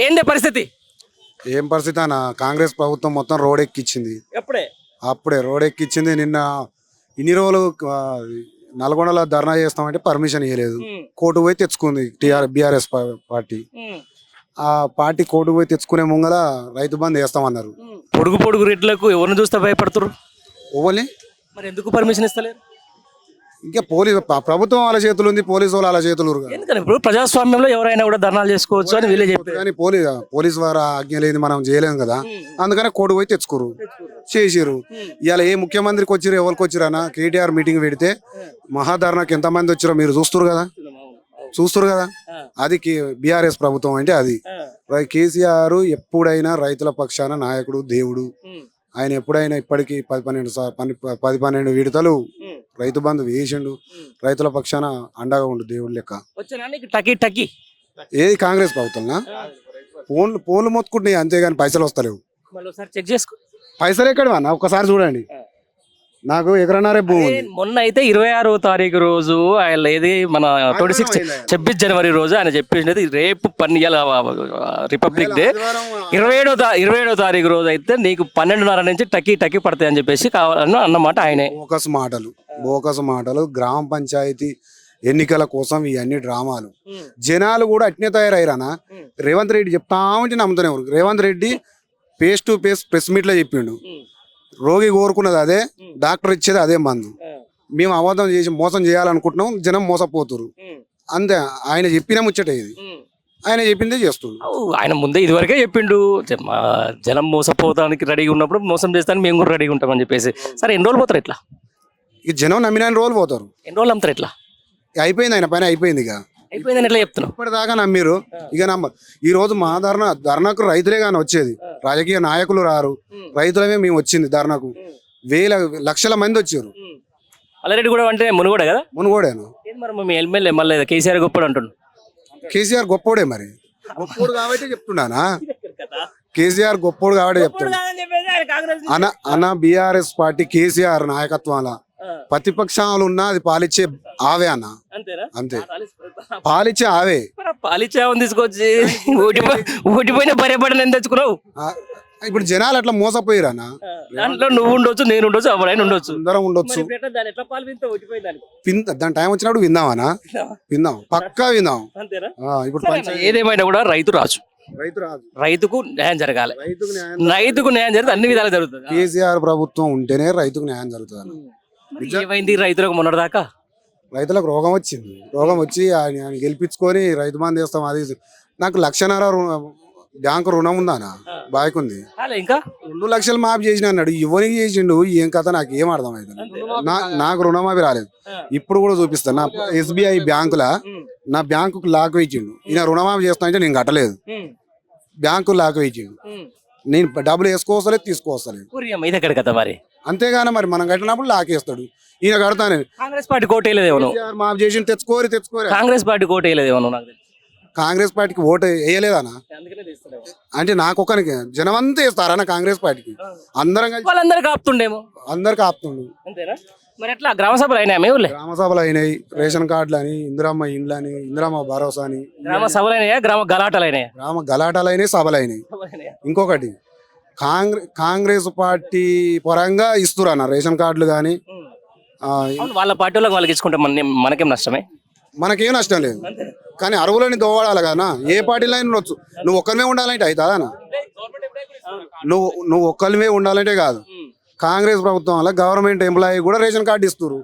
ఏందే పరిస్థితి? ఏం పరిస్థితి అన్న, కాంగ్రెస్ ప్రభుత్వం మొత్తం రోడ్ ఎక్కిచ్చింది. ఎప్పుడే అప్పుడే రోడ్ ఎక్కిచ్చింది. నిన్న ఇన్ని రోజులు నల్గొండలో ధర్నా చేస్తామంటే పర్మిషన్ ఇవ్వలేదు. కోర్టు పోయి తెచ్చుకుంది బీఆర్ఎస్ పార్టీ. ఆ పార్టీ కోర్టు పోయి తెచ్చుకునే ముంగల రైతు బంద్ వేస్తామన్నారు. పొడుగు పొడుగు రేట్లకు ఎవరిని చూస్తే భయపడుతురు? ఓవల్ని మరి ఎందుకు పర్మిషన్ ఇస్తలేరు? ఇంకా ప్రభుత్వం వాళ్ళ చేతులు ఉంది, పోలీసు వాళ్ళు వాళ్ళ చేతులు ఎందుకని ఇప్పుడు ప్రజాస్వామ్యంలో ఎవరైనా కూడా ధర్నాలు చేసుకోవచ్చు అని వీళ్ళే చెప్పారు. కానీ పోలీసు వారు ఆజ్ఞ లేదు, మనం చేయలేము కదా. అందుకనే కోర్టు పోయి తెచ్చుకోరు చేసిరు. ఇవాళ ఏ ముఖ్యమంత్రికి వచ్చిరు, ఎవరికి వచ్చిరన్నా కేటీఆర్ మీటింగ్ పెడితే మహాధర్నాకి ఎంతమంది వచ్చిరో మీరు చూస్తున్నారు కదా. అది బీఆర్ఎస్ ప్రభుత్వం అంటే అది. కేసీఆర్ ఎప్పుడైనా రైతుల పక్షాన నాయకుడు, దేవుడు. ఆయన ఎప్పుడైనా ఇప్పటికీ 10-12 విడతలు రైతు బంధు వేసిండు. రైతుల పక్షాన అండగా ఉండు దేవుడు లెక్క. ఏది కాంగ్రెస్ ప్రభుత్వం ఫోన్లు మొత్తుకుంటున్నాయి అంతేగాని పైసలు వస్తలేవు. చెక్ చేసుకో. పైసలు ఎక్కడ అన్న ఒక్కసారి చూడండి. నాకు ఎకరన్నారే భూమి. మొన్న అయితే 26వ తారీఖు రోజు ఆయన ఏది మన 26 జనవరి రోజు ఆయన చెప్పేసినది రేపు రిపబ్లిక్ డే 27వ తారీఖు రోజు అయితే నీకు 12:30 నుంచి టకీ పడతాయి అని చెప్పేసి కావాలని అన్నమాట ఆయనే. బోకస్ మాటలు. గ్రామ పంచాయతీ ఎన్నికల కోసం ఇవన్నీ డ్రామాలు. జనాలు కూడా అట్నే తయారయ్యారనా. రేవంత్ రెడ్డి చెప్తా ఉంటే నమ్ముతూనే ఉన్నారు. Revanth Reddy face to face press meet లో చెప్పిండు, రోగి కోరుకున్నది అదే, డాక్టర్ ఇచ్చేది అదే మందు. మేము అబద్ధం చేసి మోసం చేయాలనుకుంటున్నాం, జనం మోసపోతురు అంతే. ఆయన చెప్పిన ముచ్చట ఇది, ఆయన చెప్పిందే చేస్తుండు. ఆయన ముందే ఇదివరకే చెప్పిండు, జనం మోసపోతానికి రెడీగా ఉన్నప్పుడు మోసం చేస్తాను మేము కూడా రెడీగా ఉంటామని చెప్పేసి. సరే ఎన్ని రోజులు పోతారు ఇట్లా? ఇక జనం నమ్మిన రోజులు పోతారు. ఎన్ని రోజులు నమ్ముతారు ఇట్లా? అయిపోయింది, ఆయన పైన అయిపోయింది. ఇక అయిపోయిందని ఎట్లా చెప్తున్నావు? ఇప్పటిదాకా నమ్మిరు, ఇక ఈ రోజు మా ధర్నాకు రైతులే కానీ వచ్చేది, రాజకీయ నాయకులు రారు. రైతులమే మేము వచ్చింది ధర్నాకు. లక్షల మంది వచ్చారు. అల్లారెడ్డి కూడా అంటే మునుగోడే కదా? మునుగోడేను. మీ ఎమ్మెల్యే మళ్ళీ కేసీఆర్ గొప్పడు అంటుండు. కేసీఆర్ గొప్పోడే, మరి గొప్పోడు కాబట్టి చెప్తున్నానా. కేసీఆర్ గొప్పోడు కాబట్టి చెప్తున్నా అన్న. బీఆర్ఎస్ పార్టీ కేసీఆర్ నాయకత్వాల ప్రతిపక్షాలు ఉన్నా అది పాలిచ్చే ఆవే అన్న, అంతే. పాలిచ్చే ఆవే. పాలిచ్చే తీసుకొచ్చి ఓటిపోయిన భయపడిన ఎంత తెచ్చుకున్నావు? ఇప్పుడు జనాలు అట్లా మోసపోయారు అన్న. దాంట్లో నువ్వు ఉండొచ్చు, నేను ఉండొచ్చు, ఎవరైనా ఉండొచ్చు, అందరం ఉండొచ్చు. దాని టైం వచ్చినప్పుడు విందామనా, విందాం, పక్కా విందాం. ఇప్పుడు ఏదేమైనా కూడా రైతు రాజు. రైతుకు న్యాయం జరగాలి. రైతుకు న్యాయం జరిగితే అన్ని విధాలు జరుగుతుంది. కేసీఆర్ ప్రభుత్వం ఉంటేనే రైతుకు న్యాయం జరుగుతుంది అన్న. ఏమైంది రైతులకు మొన్నటిదాకా? రైతులకు రోగం వచ్చింది. రోగం వచ్చి ఆయన గెలిపించుకొని రైతు బంధు చేస్తాం. అది నాకు 1,00,000 బ్యాంకు రుణం ఉందానా, బాయ్కు ఉంది. ఇంకా 2 లక్షలు మాఫీ చేసిన అన్నాడు. ఇవ్వనికి చేసిండు, ఏం కథ నాకు ఏం అర్థం అవుతుంది. నాకు రుణమాఫీ రాలేదు. ఇప్పుడు కూడా చూపిస్తాను. నా SBI బ్యాంకులా నా బ్యాంకు లాక్ వేయించిండు. ఈయన రుణమాఫీ చేస్తా అంటే నేను కట్టలేదు, బ్యాంకు లాక్ వేయించిండు. నేను డబ్బులు వేసుకోవస్తలేదు, తీసుకోవస్తలేదు. అంతేగాని మరి మనం కట్టినప్పుడు లాకేస్తాడు. ఈయన కడతానే. కాంగ్రెస్ పార్టీ కోట వేయలేదేమో. మాఫీ చేసి తెచ్చుకోరు. కాంగ్రెస్ పార్టీ కోట వేయలేదేమో. కాంగ్రెస్ పార్టీకి ఓటు వేయలేదనా అంటే నాకొకరికి జనం అంతా వేస్తారన్న కాంగ్రెస్ పార్టీకి. అందరం వాళ్ళందరికి ఆపుతుండేమో. అందరికి ఆపుతుండు. మరి ఎట్లా గ్రామ సభలు అయినాయి? గ్రామ సభలు అయినాయి, రేషన్ కార్డులు అని, ఇందిరమ్మ ఇండ్లు అని, ఇందిరమ్మ భరోసా అని. గ్రామ సభలు అయినాయా, గ్రామ గలాటాలు అయినాయి? గ్రామ గలాటాలు అయినాయి, సభలు అయినాయి. ఇంకొకటి కాంగ్రెస్ పార్టీ పరంగా ఇస్తురన్న రేషన్ కార్డులు కానీ. వాళ్ళ పార్టీ వాళ్ళకి ఇచ్చుకుంటే మనకేం నష్టమే? మనకేం నష్టం లేదు, కానీ అరువులని దోవాడాలి కదా. ఏ పార్టీలో అయినా ఉండొచ్చు. నువ్వు ఒక్కరిమే ఉండాలంటే అవుతుందా? నువ్వు ఒక్కరిమే ఉండాలంటే కాదు. కాంగ్రెస్ ప్రభుత్వం వల్ల గవర్నమెంట్ ఎంప్లాయీ కూడా రేషన్ కార్డు ఇస్తున్నారు.